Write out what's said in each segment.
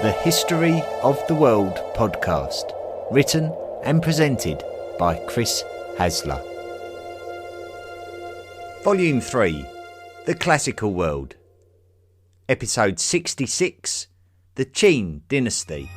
the History of the World podcast, written and presented by Chris Hasler. Volume 3, The Classical World. Episode 66, The Qin Dynasty.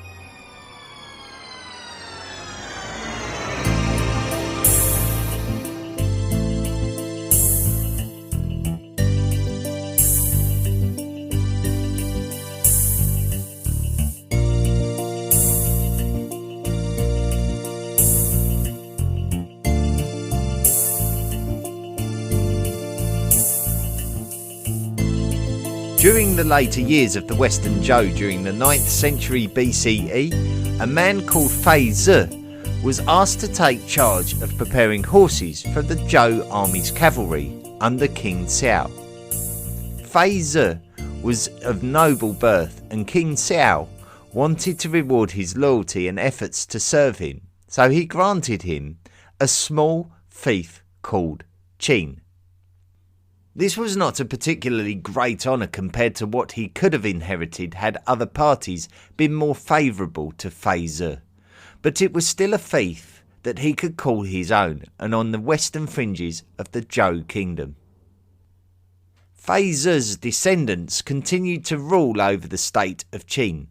During the later years of the Western Zhou during the 9th century BCE, a man called Fei Zi was asked to take charge of preparing horses for the Zhou army's cavalry under King Xiao. Fei Zi was of noble birth, and King Xiao wanted to reward his loyalty and efforts to serve him, so he granted him a small fief called Qin. This was not a particularly great honour compared to what he could have inherited had other parties been more favourable to Fei Zi, but it was still a fief that he could call his own and on the western fringes of the Zhou kingdom. Fei Zi's descendants continued to rule over the state of Qin,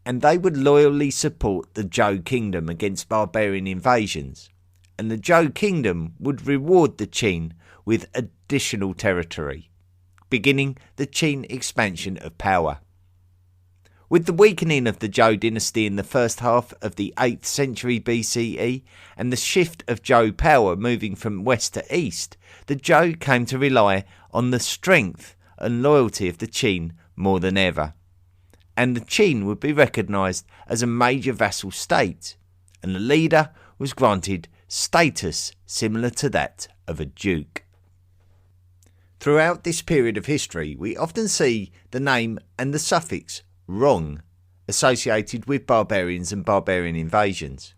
and they would loyally support the Zhou kingdom against barbarian invasions, and the Zhou kingdom would reward the Qin with additional territory, beginning the Qin expansion of power. With the weakening of the Zhou dynasty in the first half of the 8th century BCE and the shift of Zhou power moving from west to east, the Zhou came to rely on the strength and loyalty of the Qin more than ever, and the Qin would be recognised as a major vassal state, and the leader was granted status similar to that of a duke. Throughout this period of history, we often see the name and the suffix "rong" associated with barbarians and barbarian invasions.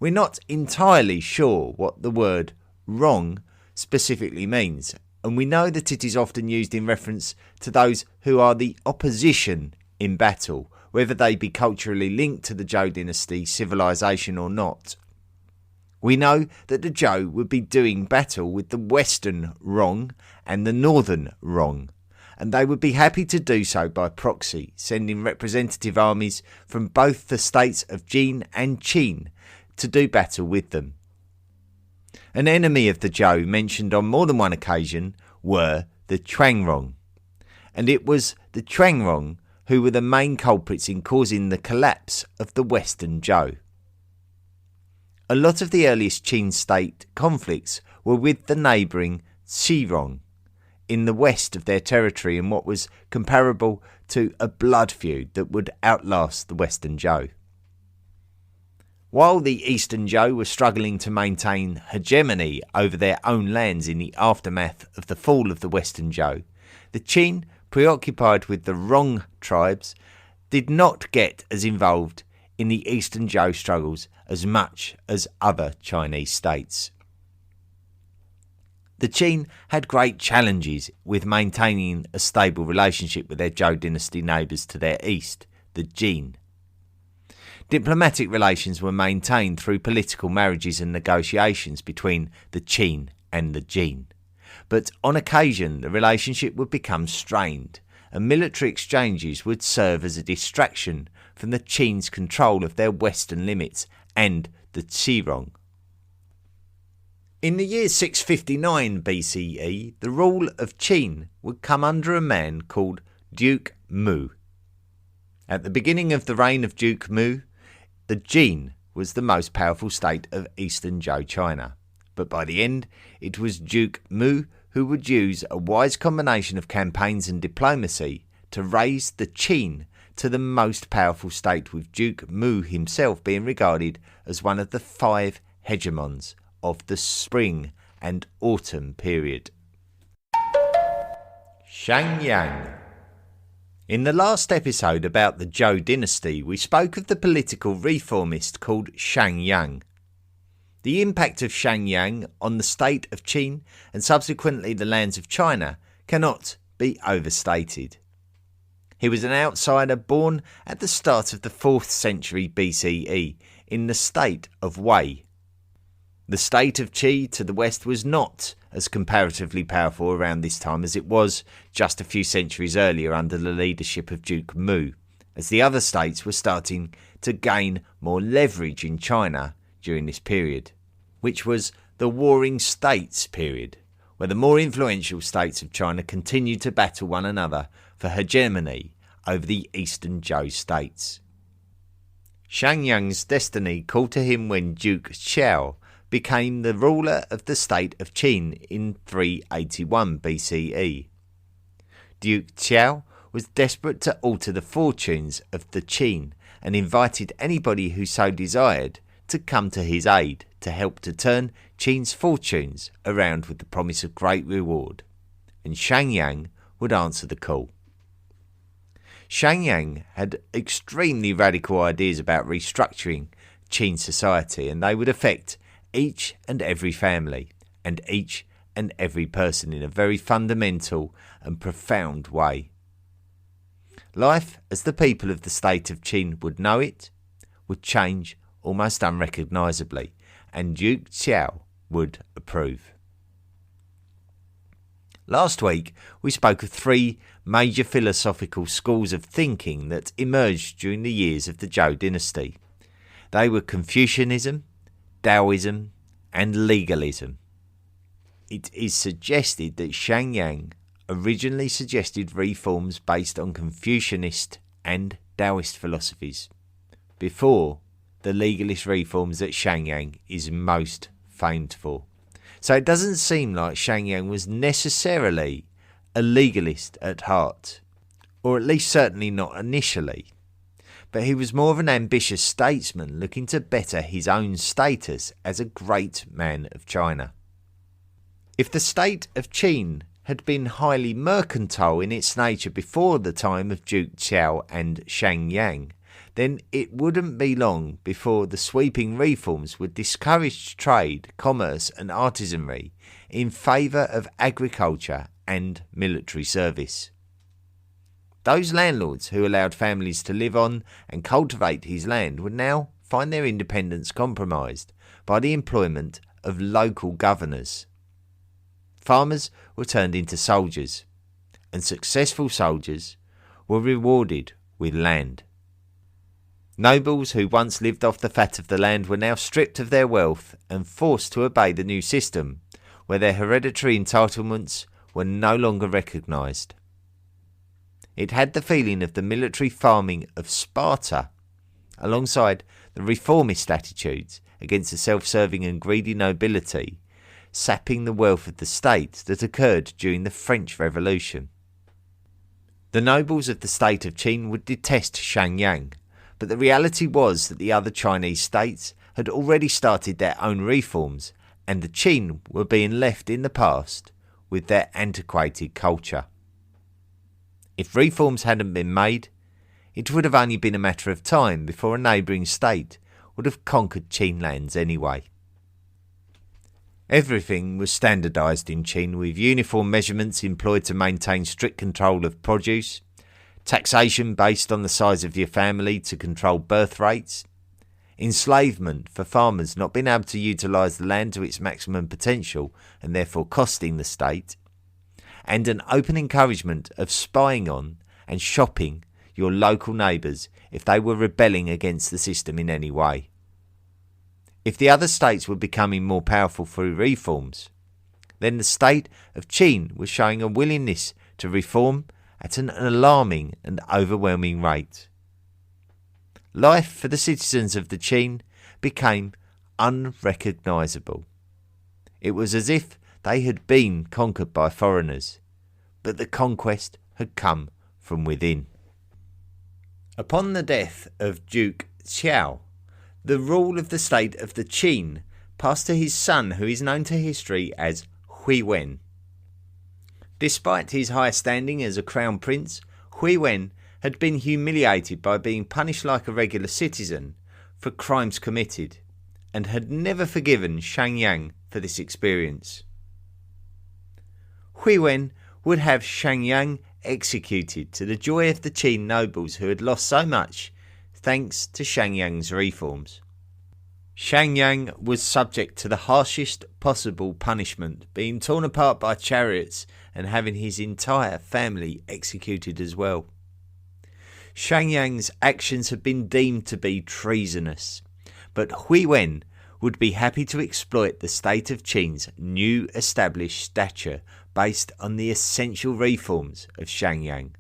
We're not entirely sure what the word "rong" specifically means, and we know that it is often used in reference to those who are the opposition in battle, whether they be culturally linked to the Zhou dynasty civilization or not. We know that the Zhou would be doing battle with the western Rong and the northern Rong, and they would be happy to do so by proxy, sending representative armies from both the states of Jin and Qin to do battle with them. An enemy of the Zhou mentioned on more than one occasion were the Chuangrong, and it was the Chuangrong who were the main culprits in causing the collapse of the western Zhou. A lot of the earliest Qin state conflicts were with the neighbouring Xirong in the west of their territory in what was comparable to a blood feud that would outlast the western Zhou. While the eastern Zhou were struggling to maintain hegemony over their own lands in the aftermath of the fall of the western Zhou, the Qin, preoccupied with the Rong tribes, did not get as involved in the eastern Zhou struggles as much as other Chinese states. The Qin had great challenges with maintaining a stable relationship with their Zhou dynasty neighbours to their east, the Jin. Diplomatic relations were maintained through political marriages and negotiations between the Qin and the Jin, but on occasion the relationship would become strained, and military exchanges would serve as a distraction from the Qin's control of their western limits and the Xirong. In the year 659 BCE, the rule of Qin would come under a man called Duke Mu. At the beginning of the reign of Duke Mu, the Jin was the most powerful state of eastern Zhou China, but by the end it was Duke Mu who would use a wise combination of campaigns and diplomacy to raise the Qin to the most powerful state, with Duke Mu himself being regarded as one of the 5 hegemons of the spring and autumn period. Shangyang. In the last episode about the Zhou dynasty, we spoke of the political reformist called Shangyang. The impact of Shangyang on the state of Qin and subsequently the lands of China cannot be overstated. He was an outsider born at the start of the 4th century BCE in the state of Wei. The state of Qi to the west was not as comparatively powerful around this time as it was just a few centuries earlier under the leadership of Duke Mu, as the other states were starting to gain more leverage in China during this period, which was the Warring States period, where the more influential states of China continued to battle one another for hegemony over the eastern Zhou states. Shangyang's destiny called to him when Duke Xiao became the ruler of the state of Qin in 381 BCE. Duke Xiao was desperate to alter the fortunes of the Qin and invited anybody who so desired to come to his aid to help to turn Qin's fortunes around with the promise of great reward, and Shangyang would answer the call. Shangyang had extremely radical ideas about restructuring Qin society, and they would affect each and every family and each and every person in a very fundamental and profound way. Life as the people of the state of Qin would know it would change almost unrecognisably, and Duke Xiao would approve. Last week we spoke of 3 major philosophical schools of thinking that emerged during the years of the Zhou dynasty. They were Confucianism, Taoism and legalism. It is suggested that Shangyang originally suggested reforms based on Confucianist and Taoist philosophies, before the legalist reforms that Shangyang is most famed for. So it doesn't seem like Shangyang was necessarily a legalist at heart, or at least certainly not initially. But he was more of an ambitious statesman looking to better his own status as a great man of China. If the state of Qin had been highly mercantile in its nature before the time of Duke Xiao and Shangyang, then it wouldn't be long before the sweeping reforms would discourage trade, commerce and artisanry in favour of agriculture and military service. Those landlords who allowed families to live on and cultivate his land would now find their independence compromised by the employment of local governors. Farmers were turned into soldiers, and successful soldiers were rewarded with land. Nobles who once lived off the fat of the land were now stripped of their wealth and forced to obey the new system, where their hereditary entitlements were no longer recognised. It had the feeling of the military farming of Sparta, alongside the reformist attitudes against the self-serving and greedy nobility, sapping the wealth of the state that occurred during the French Revolution. The nobles of the state of Qin would detest Shangyang, but the reality was that the other Chinese states had already started their own reforms, and the Qin were being left in the past with their antiquated culture. If reforms hadn't been made, it would have only been a matter of time before a neighbouring state would have conquered Qin lands anyway. Everything was standardised in Qin, with uniform measurements employed to maintain strict control of produce, taxation based on the size of your family to control birth rates, enslavement for farmers not being able to utilise the land to its maximum potential and therefore costing the state, and an open encouragement of spying on and shopping your local neighbours if they were rebelling against the system in any way. If the other states were becoming more powerful through reforms, then the state of Qin was showing a willingness to reform at an alarming and overwhelming rate. Life for the citizens of the Qin became unrecognisable. It was as if they had been conquered by foreigners, but the conquest had come from within. Upon the death of Duke Xiao, the rule of the state of the Qin passed to his son, who is known to history as Hui Wen. Despite his high standing as a crown prince, Hui Wen had been humiliated by being punished like a regular citizen for crimes committed, and had never forgiven Shangyang for this experience. Hui Wen would have Shangyang executed to the joy of the Qin nobles who had lost so much thanks to Shangyang's reforms. Shangyang was subject to the harshest possible punishment, being torn apart by chariots and having his entire family executed as well. Shangyang's actions had been deemed to be treasonous, but Hui Wen would be happy to exploit the state of Qin's new established stature based on the essential reforms of Shangyang,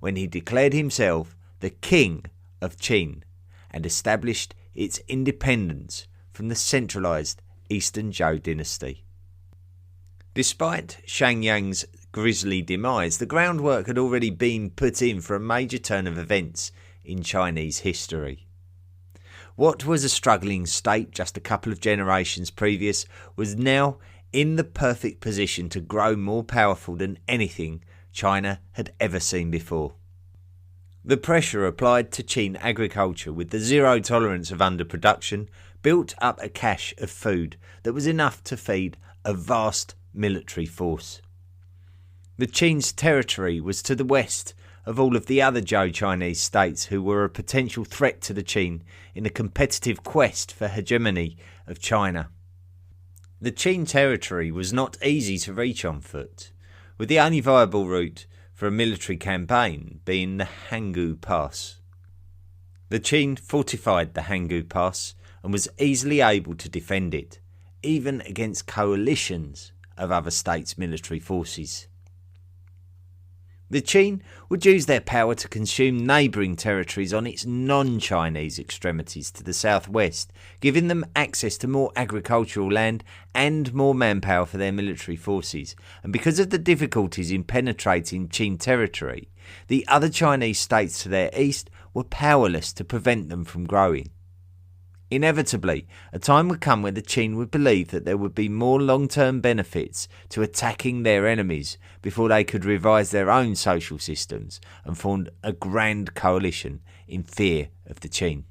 when he declared himself the king of Qin and established its independence from the centralised Eastern Zhou dynasty. Despite Shangyang's grisly demise, the groundwork had already been put in for a major turn of events in Chinese history. What was a struggling state just a couple of generations previous was now in the perfect position to grow more powerful than anything China had ever seen before. The pressure applied to Qin agriculture with the zero tolerance of underproduction built up a cache of food that was enough to feed a vast military force. The Qin's territory was to the west of all of the other Zhou Chinese states who were a potential threat to the Qin in the competitive quest for hegemony of China. The Qin territory was not easy to reach on foot, with the only viable route for a military campaign being the Hangu Pass. The Qin fortified the Hangu Pass and was easily able to defend it, even against coalitions of other states' military forces. The Qin would use their power to consume neighbouring territories on its non-Chinese extremities to the southwest, giving them access to more agricultural land and more manpower for their military forces. And because of the difficulties in penetrating Qin territory, the other Chinese states to their east were powerless to prevent them from growing. Inevitably, a time would come when the Qin would believe that there would be more long-term benefits to attacking their enemies before they could revise their own social systems and form a grand coalition in fear of the Qin.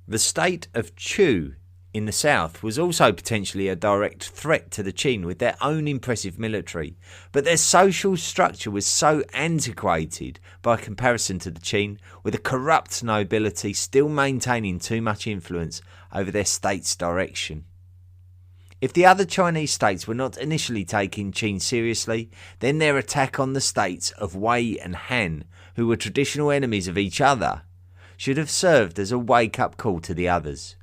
The state of Chu in the south was also potentially a direct threat to the Qin with their own impressive military, but their social structure was so antiquated by comparison to the Qin, with a corrupt nobility still maintaining too much influence over their state's direction. If the other Chinese states were not initially taking Qin seriously, then their attack on the states of Wei and Han, who were traditional enemies of each other, should have served as a wake-up call to the others.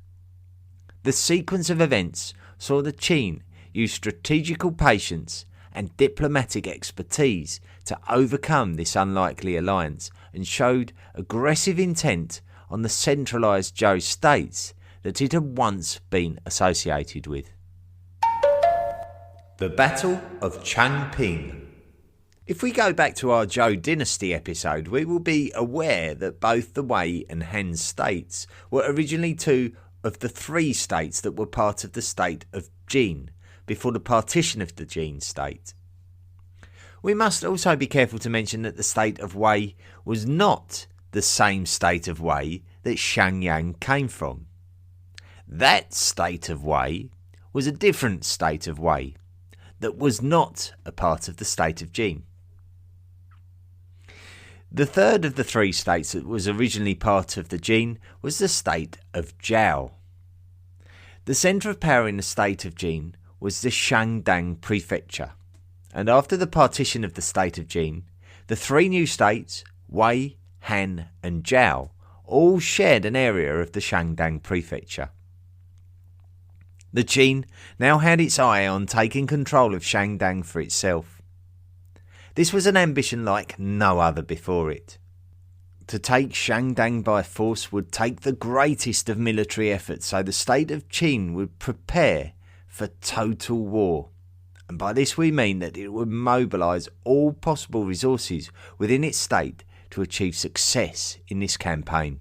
The sequence of events saw the Qin use strategical patience and diplomatic expertise to overcome this unlikely alliance, and showed aggressive intent on the centralised Zhou states that it had once been associated with. The Battle of Changping. If we go back to our Zhou Dynasty episode, we will be aware that both the Wei and Han states were originally two of the three states that were part of the state of Jin before the partition of the Jin state. We must also be careful to mention that the state of Wei was not the same state of Wei that Shangyang came from. That state of Wei was a different state of Wei that was not a part of the state of Jin. The third of the three states that was originally part of the Jin was the state of Zhao. The centre of power in the state of Jin was the Shandong prefecture, and after the partition of the state of Jin, the three new states, Wei, Han and Zhao, all shared an area of the Shandong prefecture. The Qin now had its eye on taking control of Shandong for itself. This was an ambition like no other before it. To take Shandong by force would take the greatest of military efforts, so the state of Qin would prepare for total war. And by this we mean that it would mobilise all possible resources within its state to achieve success in this campaign.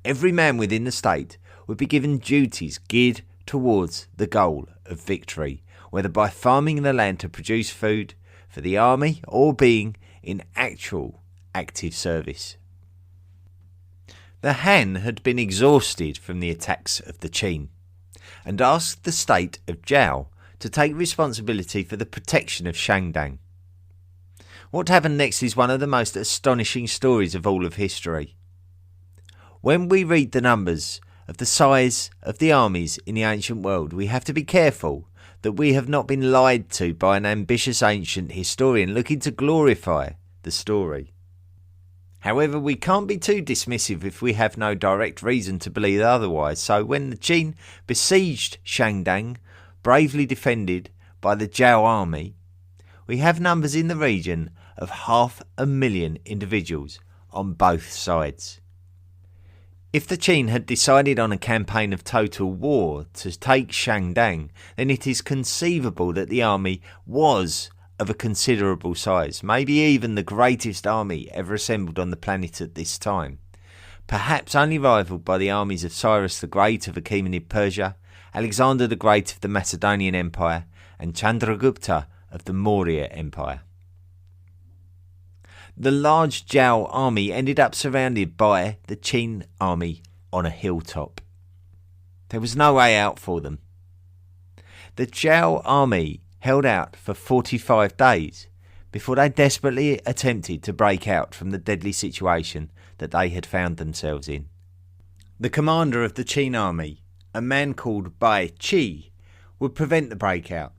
Every man within the state would be given duties geared towards the goal of victory, whether by farming the land to produce food for the army or being in actual active service. The Han had been exhausted from the attacks of the Qin and asked the state of Zhao to take responsibility for the protection of Shandong. What happened next is one of the most astonishing stories of all of history. When we read the numbers of the size of the armies in the ancient world, we have to be careful that we have not been lied to by an ambitious ancient historian looking to glorify the story. However, we can't be too dismissive if we have no direct reason to believe otherwise. So when the Qin besieged Shandong, bravely defended by the Zhao army, we have numbers in the region of 500,000 individuals on both sides. If the Qin had decided on a campaign of total war to take Shandong, then it is conceivable that the army was of a considerable size, maybe even the greatest army ever assembled on the planet at this time, perhaps only rivaled by the armies of Cyrus the Great of Achaemenid Persia, Alexander the Great of the Macedonian Empire, and Chandragupta of the Maurya Empire. The large Zhao army ended up surrounded by the Qin army on a hilltop. There was no way out for them. The Zhao army held out for 45 days before they desperately attempted to break out from the deadly situation that they had found themselves in. The commander of the Qin army, a man called Bai Qi, would prevent the breakout,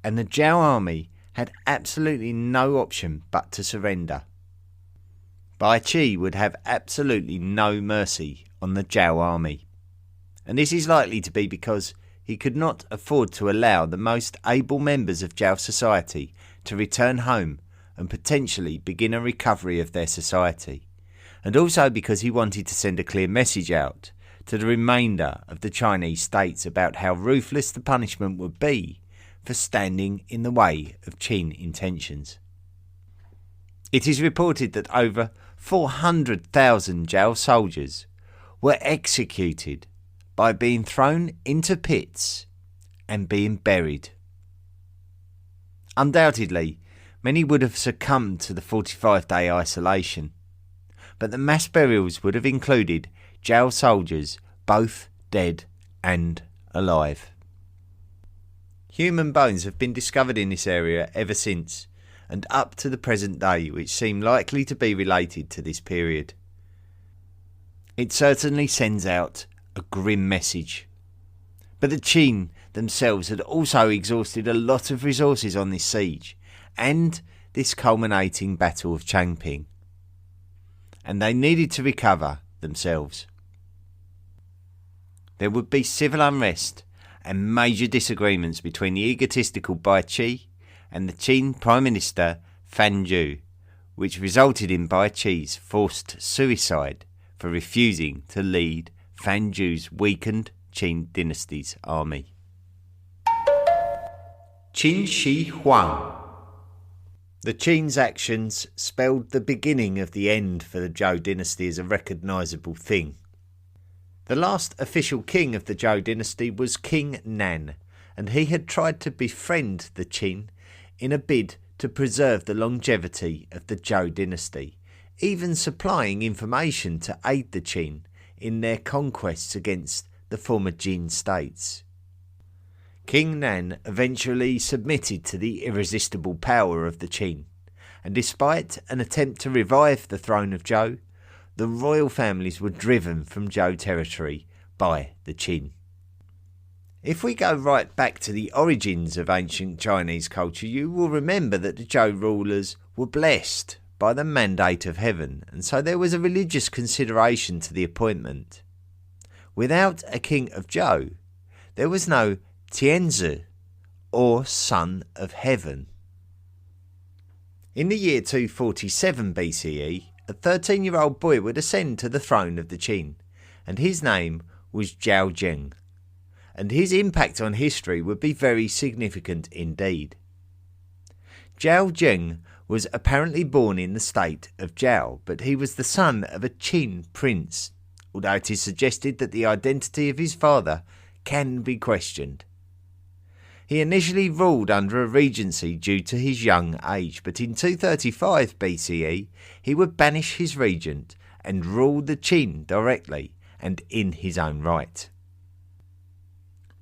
and the Zhao army had absolutely no option but to surrender. Bai Qi would have absolutely no mercy on the Zhao army, and this is likely to be because he could not afford to allow the most able members of Zhao society to return home and potentially begin a recovery of their society, and also because he wanted to send a clear message out to the remainder of the Chinese states about how ruthless the punishment would be for standing in the way of Qin intentions. It is reported that over 400,000 Zhao soldiers were executed by being thrown into pits and being buried. Undoubtedly, many would have succumbed to the 45-day isolation, but the mass burials would have included Zhao soldiers, both dead and alive. Human bones have been discovered in this area ever since, and up to the present day, which seem likely to be related to this period. It certainly sends out a grim message. But the Qin themselves had also exhausted a lot of resources on this siege and this culminating battle of Changping, and they needed to recover themselves. There would be civil unrest and major disagreements between the egotistical Bai Qi and the Qin Prime Minister Fan Zhu, which resulted in Bai Qi's forced suicide for refusing to lead Fan Zhu's weakened Qin dynasty's army. Qin Shi Huang. The Qin's actions spelled the beginning of the end for the Zhou dynasty as a recognisable thing. The last official king of the Zhou dynasty was King Nan, and he had tried to befriend the Qin in a bid to preserve the longevity of the Zhou dynasty, even supplying information to aid the Qin in their conquests against the former Jin states. King Nan eventually submitted to the irresistible power of the Qin, and despite an attempt to revive the throne of Zhou, the royal families were driven from Zhou territory by the Qin. If we go right back to the origins of ancient Chinese culture, you will remember that the Zhou rulers were blessed by the mandate of heaven, and so there was a religious consideration to the appointment. Without a king of Zhou, there was no Tianzi, or son of heaven. In the year 247 BCE, a 13-year-old boy would ascend to the throne of the Qin, and his name was Zhao Zheng, and his impact on history would be very significant indeed. Zhao Zheng was apparently born in the state of Zhao, but he was the son of a Qin prince, although it is suggested that the identity of his father can be questioned. He initially ruled under a regency due to his young age, but in 235 BCE he would banish his regent and rule the Qin directly and in his own right.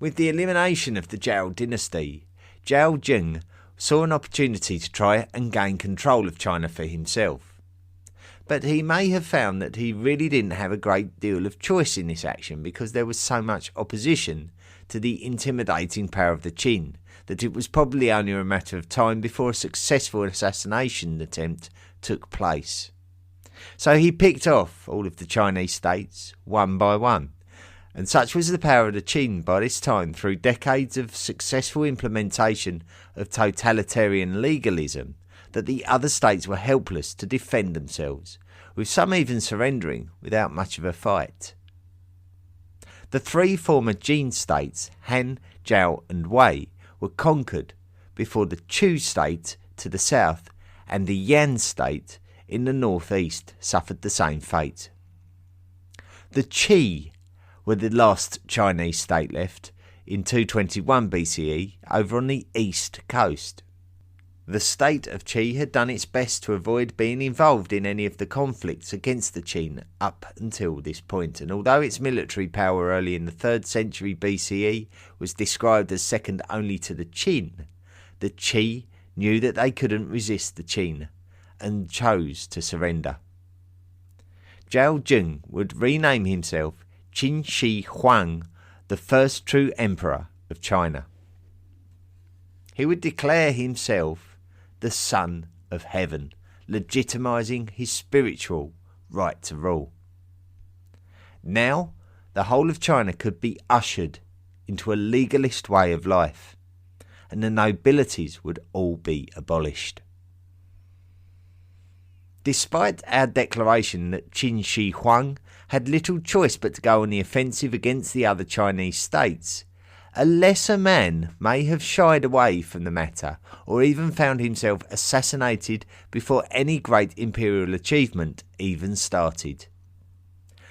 With the elimination of the Zhao dynasty, Zhao Zheng saw an opportunity to try and gain control of China for himself. But he may have found that he really didn't have a great deal of choice in this action because there was so much opposition to the intimidating power of the Qin that it was probably only a matter of time before a successful assassination attempt took place. So he picked off all of the Chinese states one by one. And such was the power of the Qin by this time, through decades of successful implementation of totalitarian legalism, that the other states were helpless to defend themselves, with some even surrendering without much of a fight. The three former Jin states, Han, Zhao and Wei, were conquered before the Chu state to the south and the Yan state in the northeast suffered the same fate. The Qi were the last Chinese state left in 221 BCE over on the east coast. The state of Qi had done its best to avoid being involved in any of the conflicts against the Qin up until this point, and although its military power early in the 3rd century BCE was described as second only to the Qin, the Qi knew that they couldn't resist the Qin and chose to surrender. Zhao Jun would rename himself Qin Shi Huang, the first true emperor of China. He would declare himself the Son of Heaven, legitimizing his spiritual right to rule. Now, the whole of China could be ushered into a legalist way of life, and the nobilities would all be abolished. Despite our declaration that Qin Shi Huang had little choice but to go on the offensive against the other Chinese states, a lesser man may have shied away from the matter or even found himself assassinated before any great imperial achievement even started.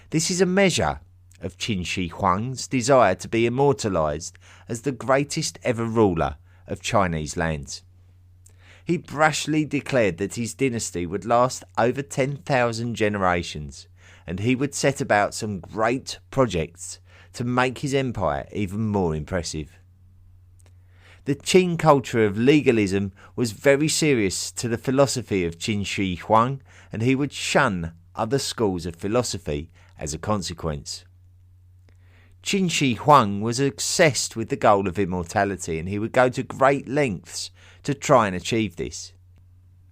This is a measure of Qin Shi Huang's desire to be immortalised as the greatest ever ruler of Chinese lands. He brashly declared that his dynasty would last over 10,000 generations, and he would set about some great projects to make his empire even more impressive. The Qin culture of legalism was very serious to the philosophy of Qin Shi Huang, and he would shun other schools of philosophy as a consequence. Qin Shi Huang was obsessed with the goal of immortality, and he would go to great lengths to try and achieve this.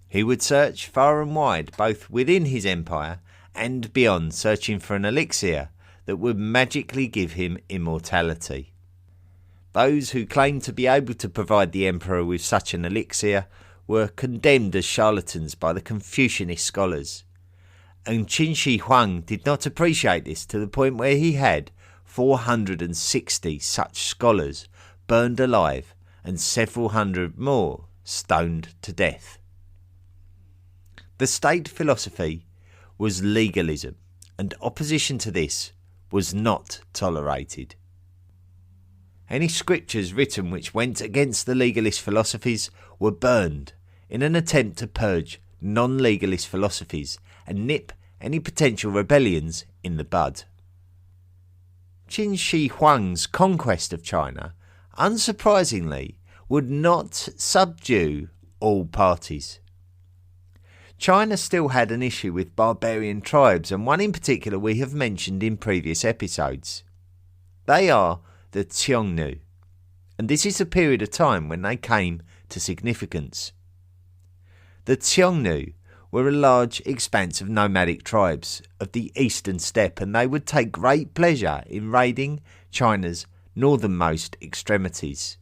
He would search far and wide, both within his empire and beyond, searching for an elixir that would magically give him immortality. Those who claimed to be able to provide the emperor with such an elixir were condemned as charlatans by the Confucianist scholars, and Qin Shi Huang did not appreciate this to the point where he had 460 such scholars burned alive and several hundred more stoned to death. The state philosophy was legalism, and opposition to this was not tolerated. Any scriptures written which went against the legalist philosophies were burned in an attempt to purge non-legalist philosophies and nip any potential rebellions in the bud. Qin Shi Huang's conquest of China, unsurprisingly, would not subdue all parties. China still had an issue with barbarian tribes, and one in particular we have mentioned in previous episodes. They are the Xiongnu, and this is a period of time when they came to significance. The Xiongnu were a large expanse of nomadic tribes of the eastern steppe, and they would take great pleasure in raiding China's northernmost extremities.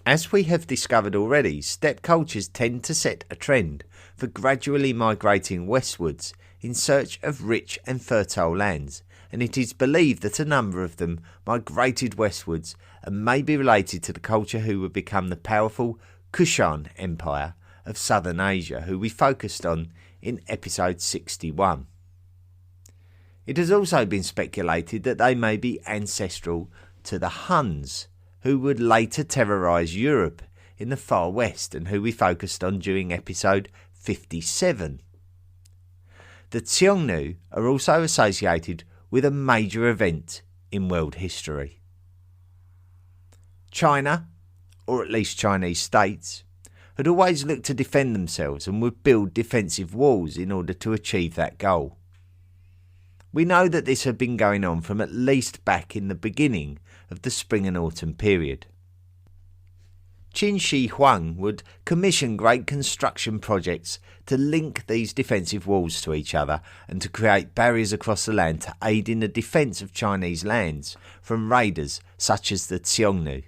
As we have discovered already, steppe cultures tend to set a trend for gradually migrating westwards in search of rich and fertile lands, and it is believed that a number of them migrated westwards and may be related to the culture who would become the powerful Kushan Empire of southern Asia, who we focused on in episode 61. It has also been speculated that they may be ancestral to the Huns, who would later terrorise Europe in the far west and who we focused on during episode 57. The Xiongnu are also associated with a major event in world history. China, or at least Chinese states, had always looked to defend themselves and would build defensive walls in order to achieve that goal. We know that this had been going on from at least back in the beginning of the spring and autumn period. Qin Shi Huang would commission great construction projects to link these defensive walls to each other and to create barriers across the land to aid in the defence of Chinese lands from raiders such as the Xiongnu.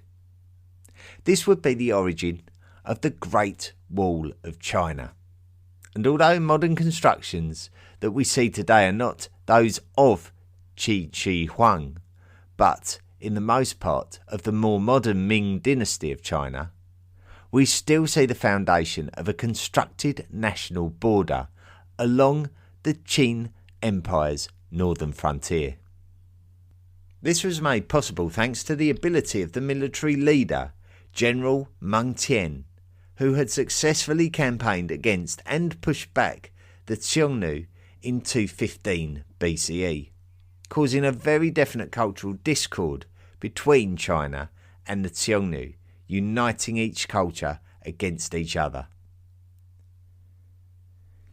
This would be the origin of the Great Wall of China. And although modern constructions that we see today are not those of Qin Shi Huang, but in the most part of the more modern Ming Dynasty of China, we still see the foundation of a constructed national border along the Qin Empire's northern frontier. This was made possible thanks to the ability of the military leader, General Meng Tian, who had successfully campaigned against and pushed back the Xiongnu in 215 BCE, causing a very definite cultural discord between China and the Xiongnu, uniting each culture against each other.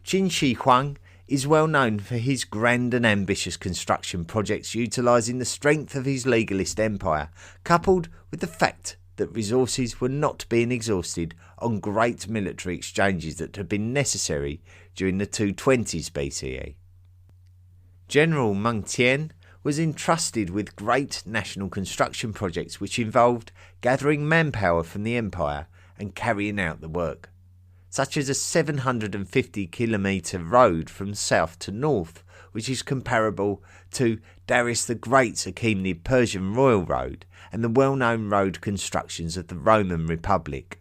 Qin Shi Huang is well known for his grand and ambitious construction projects utilising the strength of his legalist empire, coupled with the fact that resources were not being exhausted on great military exchanges that had been necessary during the 220s BCE. General Meng Tian was entrusted with great national construction projects which involved gathering manpower from the empire and carrying out the work, such as a 750-kilometre road from south to north, which is comparable to Darius the Great's Achaemenid Persian Royal Road and the well-known road constructions of the Roman Republic.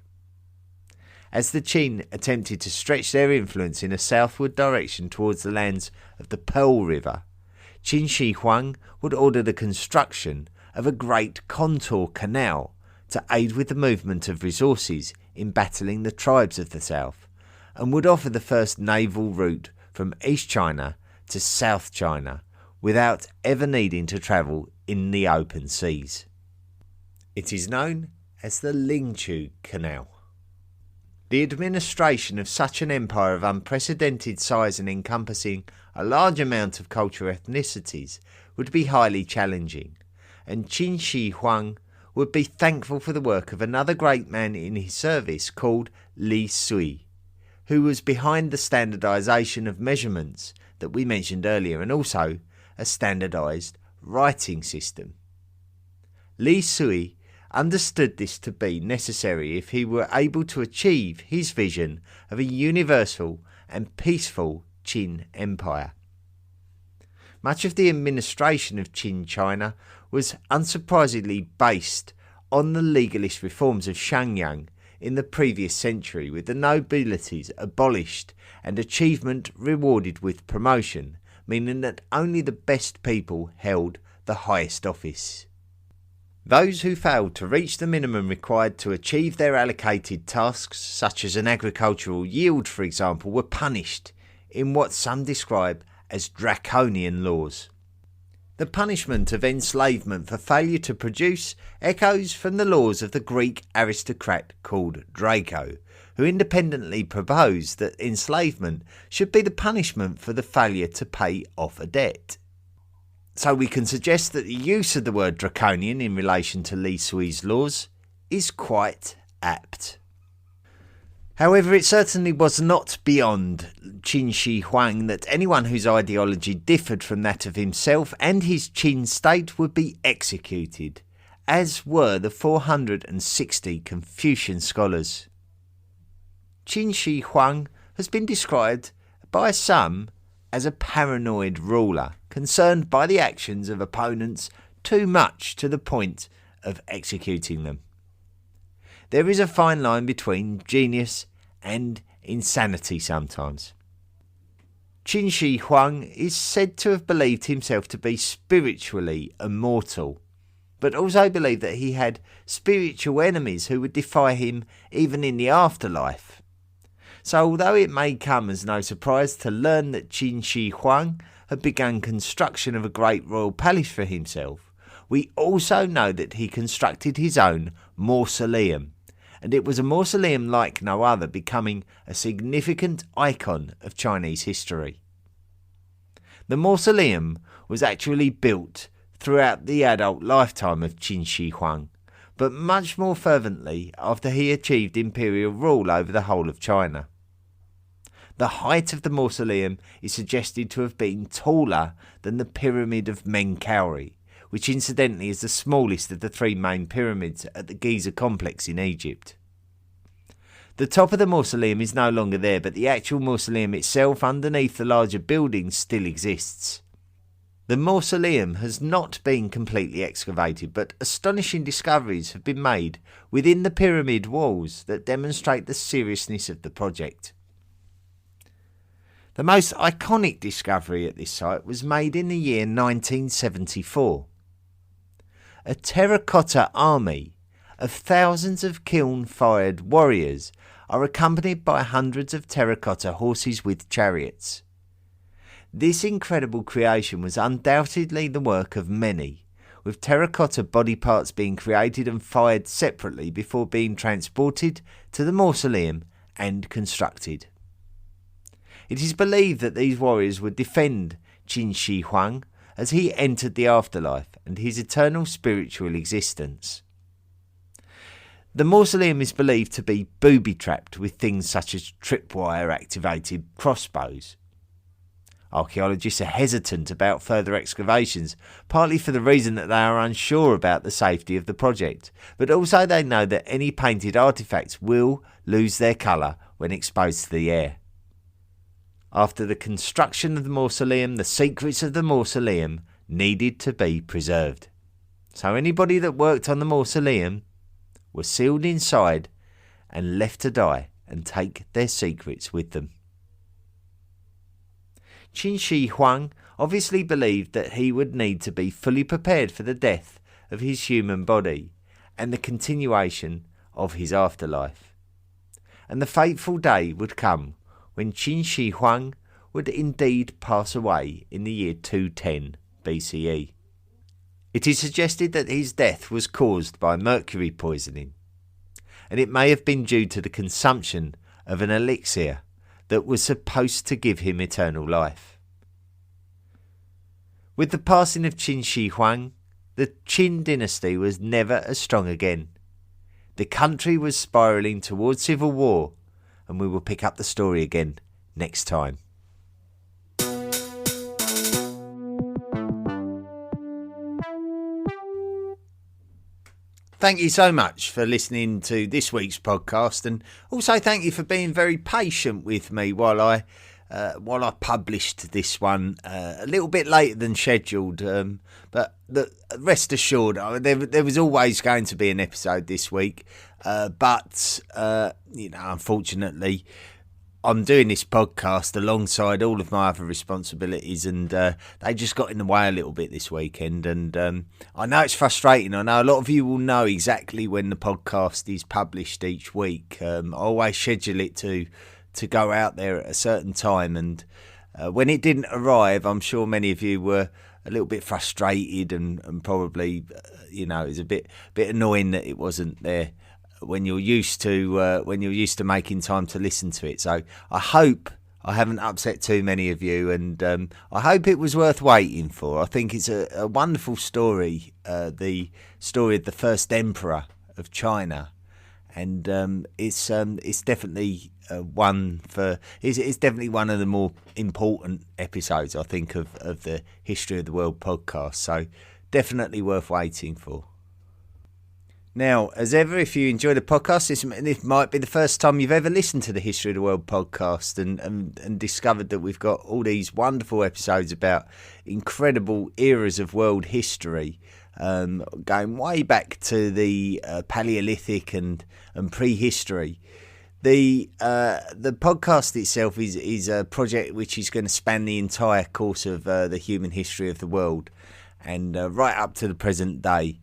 As the Qin attempted to stretch their influence in a southward direction towards the lands of the Pearl River, Qin Shi Huang would order the construction of a great contour canal to aid with the movement of resources in battling the tribes of the south, and would offer the first naval route from East China to South China without ever needing to travel in the open seas. It is known as the Lingchu Canal. The administration of such an empire of unprecedented size and encompassing a large amount of cultural ethnicities would be highly challenging, and Qin Shi Huang would be thankful for the work of another great man in his service called Li Sui, who was behind the standardisation of measurements that we mentioned earlier, and also a standardised writing system. Li Sui understood this to be necessary if he were able to achieve his vision of a universal and peaceful Qin Empire. Much of the administration of Qin China was unsurprisingly based on the legalist reforms of Shangyang in the previous century, with the nobilities abolished and achievement rewarded with promotion, meaning that only the best people held the highest office. Those who failed to reach the minimum required to achieve their allocated tasks, such as an agricultural yield for example, were punished in what some describe as draconian laws. The punishment of enslavement for failure to produce echoes from the laws of the Greek aristocrat called Draco, who independently proposed that enslavement should be the punishment for the failure to pay off a debt. So we can suggest that the use of the word draconian in relation to Li Sui's laws is quite apt. However, it certainly was not beyond Qin Shi Huang that anyone whose ideology differed from that of himself and his Qin state would be executed, as were the 460 Confucian scholars. Qin Shi Huang has been described by some as a paranoid ruler, concerned by the actions of opponents too much to the point of executing them. There is a fine line between genius and insanity sometimes. Qin Shi Huang is said to have believed himself to be spiritually immortal, but also believed that he had spiritual enemies who would defy him even in the afterlife. So although it may come as no surprise to learn that Qin Shi Huang had begun construction of a great royal palace for himself, we also know that he constructed his own mausoleum, and it was a mausoleum like no other, becoming a significant icon of Chinese history. The mausoleum was actually built throughout the adult lifetime of Qin Shi Huang, but much more fervently after he achieved imperial rule over the whole of China. The height of the mausoleum is suggested to have been taller than the Pyramid of Menkaure, which incidentally is the smallest of the three main pyramids at the Giza complex in Egypt. The top of the mausoleum is no longer there, but the actual mausoleum itself underneath the larger building still exists. The mausoleum has not been completely excavated, but astonishing discoveries have been made within the pyramid walls that demonstrate the seriousness of the project. The most iconic discovery at this site was made in the year 1974. A terracotta army of thousands of kiln-fired warriors are accompanied by hundreds of terracotta horses with chariots. This incredible creation was undoubtedly the work of many, with terracotta body parts being created and fired separately before being transported to the mausoleum and constructed. It is believed that these warriors would defend Qin Shi Huang as he entered the afterlife and his eternal spiritual existence. The mausoleum is believed to be booby-trapped with things such as tripwire-activated crossbows. Archaeologists are hesitant about further excavations, partly for the reason that they are unsure about the safety of the project, but also they know that any painted artefacts will lose their colour when exposed to the air. After the construction of the mausoleum, the secrets of the mausoleum needed to be preserved. So anybody that worked on the mausoleum were sealed inside and left to die and take their secrets with them. Qin Shi Huang obviously believed that he would need to be fully prepared for the death of his human body and the continuation of his afterlife. And the fateful day would come when Qin Shi Huang would indeed pass away in the year 210 BCE. It is suggested that his death was caused by mercury poisoning, and it may have been due to the consumption of an elixir that was supposed to give him eternal life. With the passing of Qin Shi Huang, the Qin dynasty was never as strong again. The country was spiralling towards civil war, and we will pick up the story again next time. Thank you so much for listening to this week's podcast, and also thank you for being very patient with me while I published this one a little bit later than scheduled. But rest assured, there was always going to be an episode this week, but unfortunately, I'm doing this podcast alongside all of my other responsibilities, and they just got in the way a little bit this weekend. And I know it's frustrating. I know a lot of you will know exactly when the podcast is published each week. I always schedule it to go out there at a certain time, and when it didn't arrive, I'm sure many of you were a little bit frustrated and probably, it was a bit annoying that it wasn't there when you're used to making time to listen to it. So I hope I haven't upset too many of you, and I hope it was worth waiting for. I think it's a wonderful story, the story of the first emperor of China, and it's definitely it's definitely one of the more important episodes, I think, of the History of the World podcast. So definitely worth waiting for. Now, as ever, if you enjoy the podcast, this might be the first time you've ever listened to the History of the World podcast and discovered that we've got all these wonderful episodes about incredible eras of world history, going way back to the Paleolithic and prehistory. The podcast itself is a project which is going to span the entire course of the human history of the world, and right up to the present day.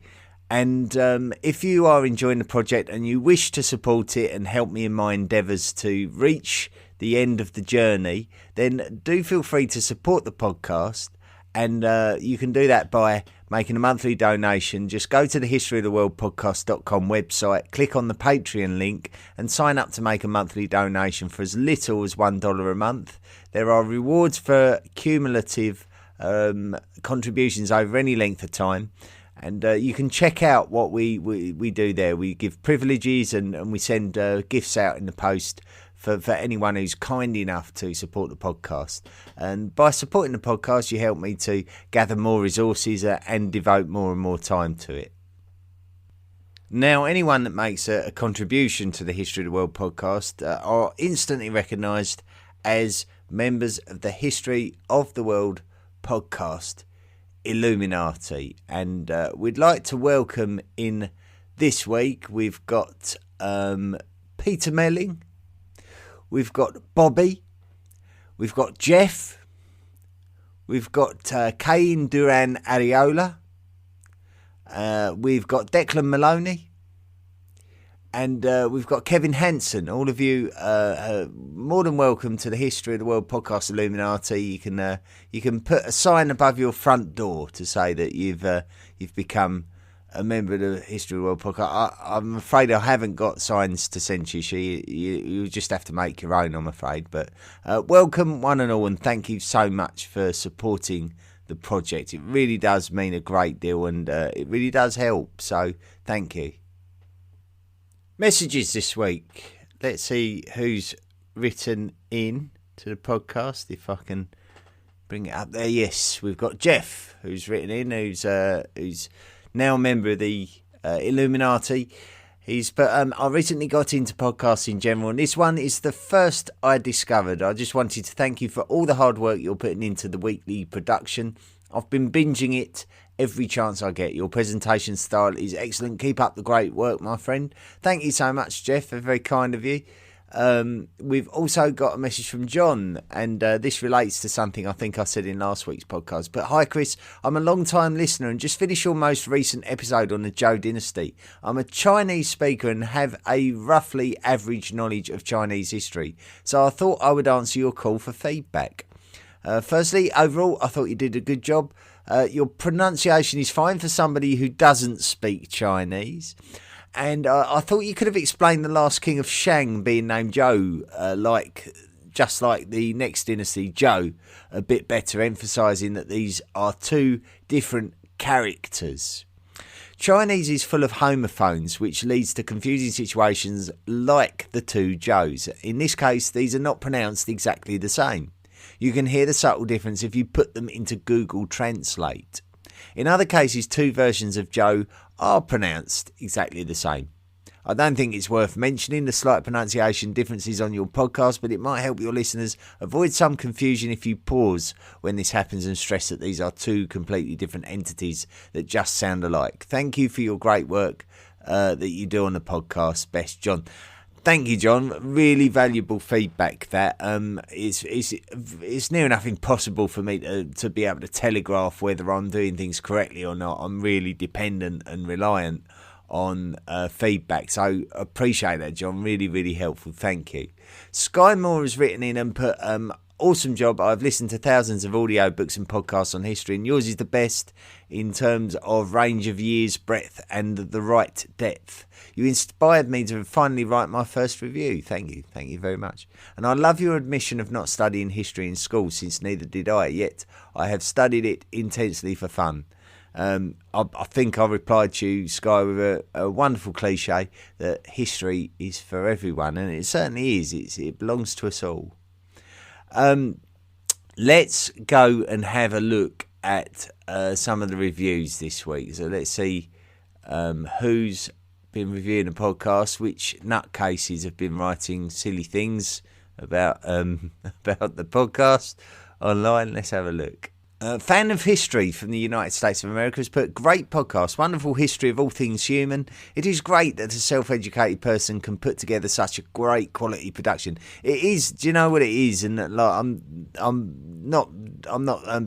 And if you are enjoying the project and you wish to support it and help me in my endeavours to reach the end of the journey, then do feel free to support the podcast And you can do that by making a monthly donation. Just go to the historyoftheworldpodcast.com website, click on the Patreon link and sign up to make a monthly donation for as little as $1 a month. There are rewards for cumulative contributions over any length of time. And you can check out what we do there. We give privileges and we send gifts out in the post for anyone who's kind enough to support the podcast. And by supporting the podcast, you help me to gather more resources and devote more and more time to it. Now, anyone that makes a contribution to the History of the World podcast are instantly recognised as members of the History of the World podcast Illuminati. And we'd like to welcome in this week, we've got Peter Melling, we've got Bobby, we've got Jeff, we've got Cain Duran Ariola, we've got Declan Maloney, and we've got Kevin Hansen. All of you are more than welcome to the History of the World podcast Illuminati. You can put a sign above your front door to say that you've become a member of the History of the World podcast. I'm afraid I haven't got signs to send you. You just have to make your own, I'm afraid. But welcome one and all, and thank you so much for supporting the project. It really does mean a great deal, and it really does help. So thank you. Messages this week. Let's see who's written in to the podcast, if I can bring it up there. Yes, we've got Jeff who's written in, who's now a member of the Illuminati. He's put, I recently got into podcasts in general, and this one is the first I discovered. I just wanted to thank you for all the hard work you're putting into the weekly production. I've been binging it every chance I get. Your presentation style is excellent. Keep up the great work, my friend. Thank you so much, Jeff. Very kind of you. We've also got a message from John, and this relates to something I think I said in last week's podcast. But hi, Chris. I'm a long-time listener and just finished your most recent episode on the Zhou Dynasty. I'm a Chinese speaker and have a roughly average knowledge of Chinese history, so I thought I would answer your call for feedback. Firstly, overall, I thought you did a good job. Your pronunciation is fine for somebody who doesn't speak Chinese. And I thought you could have explained the last king of Shang being named Zhou, just like the next dynasty, Zhou, a bit better, emphasising that these are two different characters. Chinese is full of homophones, which leads to confusing situations like the two Zhous. In this case, these are not pronounced exactly the same. You can hear the subtle difference if you put them into Google Translate. In other cases, two versions of Zhou are pronounced exactly the same. I don't think it's worth mentioning the slight pronunciation differences on your podcast, but it might help your listeners avoid some confusion if you pause when this happens and stress that these are two completely different entities that just sound alike. Thank you for your great work that you do on the podcast. Best, John. Thank you, John. Really valuable feedback. That it's near enough impossible for me to be able to telegraph whether I'm doing things correctly or not. I'm really dependent and reliant on feedback. So appreciate that, John. Really, really helpful. Thank you. Sky Moore has written in and put, awesome job. I've listened to thousands of audiobooks and podcasts on history, and yours is the best in terms of range of years, breadth, and the right depth. You inspired me to finally write my first review. Thank you. Thank you very much. And I love your admission of not studying history in school, since neither did I, yet I have studied it intensely for fun. I think I replied to you, Sky, with a wonderful cliche that history is for everyone, and it certainly is. It belongs to us all. Let's go and have a look at some of the reviews this week. So let's see who's been reviewing the podcast, which nutcases have been writing silly things about the podcast online. Let's have a look. Fan of history from the United States of America has put, great podcast, wonderful history of all things human. It is great that a self-educated person can put together such a great quality production. It is. Do you know what it is? And like, I'm not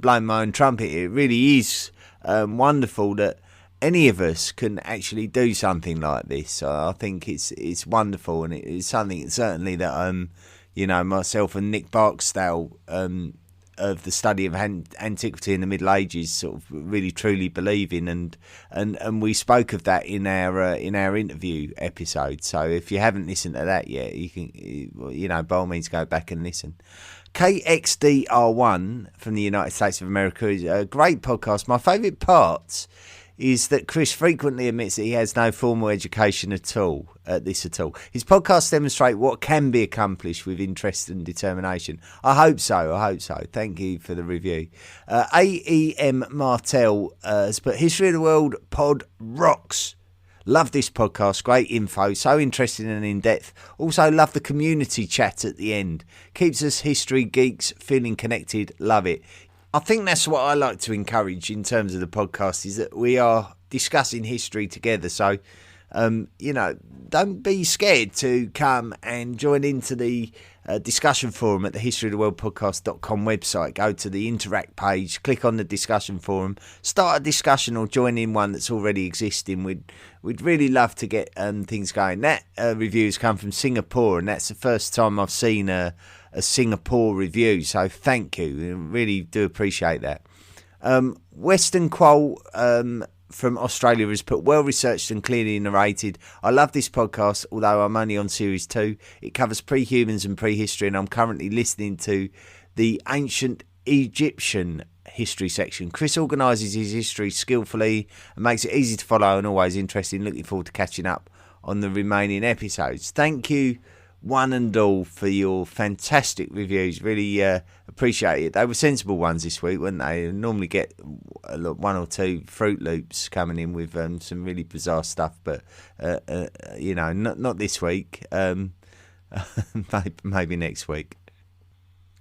blowing my own trumpet here. It really is wonderful that any of us can actually do something like this. I think it's wonderful, and it's something certainly that myself and Nick Barksdale of the study of antiquity in the Middle Ages sort of really truly believe in, and we spoke of that in our interview episode. So if you haven't listened to that yet, you can, by all means, go back and listen. KXDR1 from the United States of America is a great podcast. My favourite parts is that Chris frequently admits that he has no formal education at all. His podcasts demonstrate what can be accomplished with interest and determination. I hope so. Thank you for the review. AEM Martel has put History of the World pod rocks. Love this podcast, great info, so interesting and in-depth. Also love the community chat at the end. Keeps us history geeks feeling connected, love it. I think that's what I like to encourage in terms of the podcast, is that we are discussing history together. So, don't be scared to come and join into the discussion forum at the historyoftheworldpodcast.com website. Go to the interact page, click on the discussion forum, start a discussion or join in one that's already existing. We'd really love to get things going. That review has come from Singapore, and that's the first time I've seen a Singapore review, so thank you. I really do appreciate that. Western Quoll from Australia has put well researched and clearly narrated. I love this podcast, although I'm only on series 2. It covers pre-humans and prehistory, and I'm currently listening to the ancient Egyptian history section. Chris organises his history skillfully and makes it easy to follow and always interesting. Looking forward to catching up on the remaining episodes. Thank you one and all for your fantastic reviews. Really appreciate it. They were sensible ones this week, weren't they? I normally get one or two Fruit Loops coming in with some really bizarre stuff, but not this week. Maybe next week.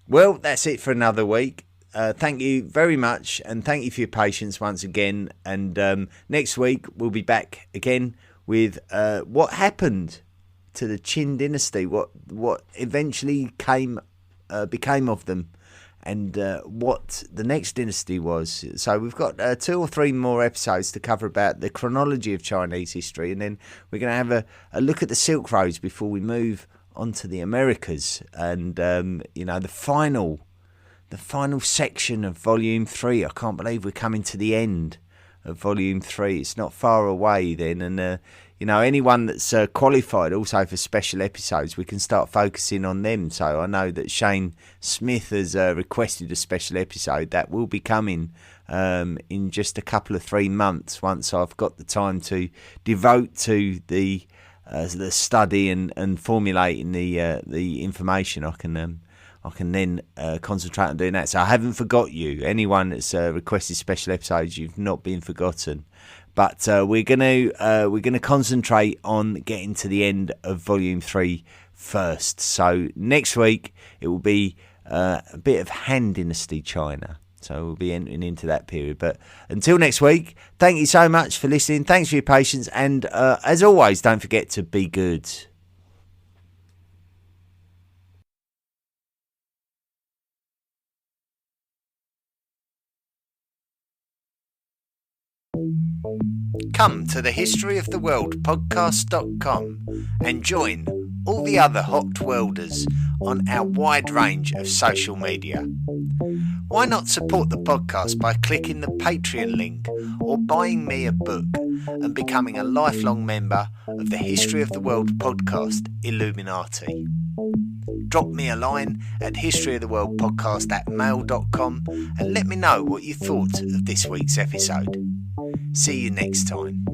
Well, that's it for another week. Thank you very much, and thank you for your patience once again. And next week we'll be back again with what happened to the Qin dynasty, what eventually became of them, and what the next dynasty was. So we've got 2 or 3 more episodes to cover about the chronology of Chinese history, and then we're going to have a look at the Silk Roads before we move on to the Americas, and the final section of Volume 3. I can't believe we're coming to the end of Volume 3. It's not far away then, and anyone that's qualified also for special episodes, we can start focusing on them. So I know that Shane Smith has requested a special episode that will be coming in just a couple of 3 months, once I've got the time to devote to the study and formulating the information. I can then concentrate on doing that. So I haven't forgot you. Anyone that's requested special episodes, you've not been forgotten. But we're gonna concentrate on getting to the end of Volume 3 first. So next week it will be a bit of Han Dynasty China. So we'll be entering into that period. But until next week, thank you so much for listening. Thanks for your patience, and as always, don't forget to be good. Come to the History of the World podcast.com and join all the other hot welders on our wide range of social media. Why not support the podcast by clicking the Patreon link or buying me a book and becoming a lifelong member of the History of the World podcast Illuminati? Drop me a line at historyoftheworldpodcast@mail.com and let me know what you thought of this week's episode. See you next time.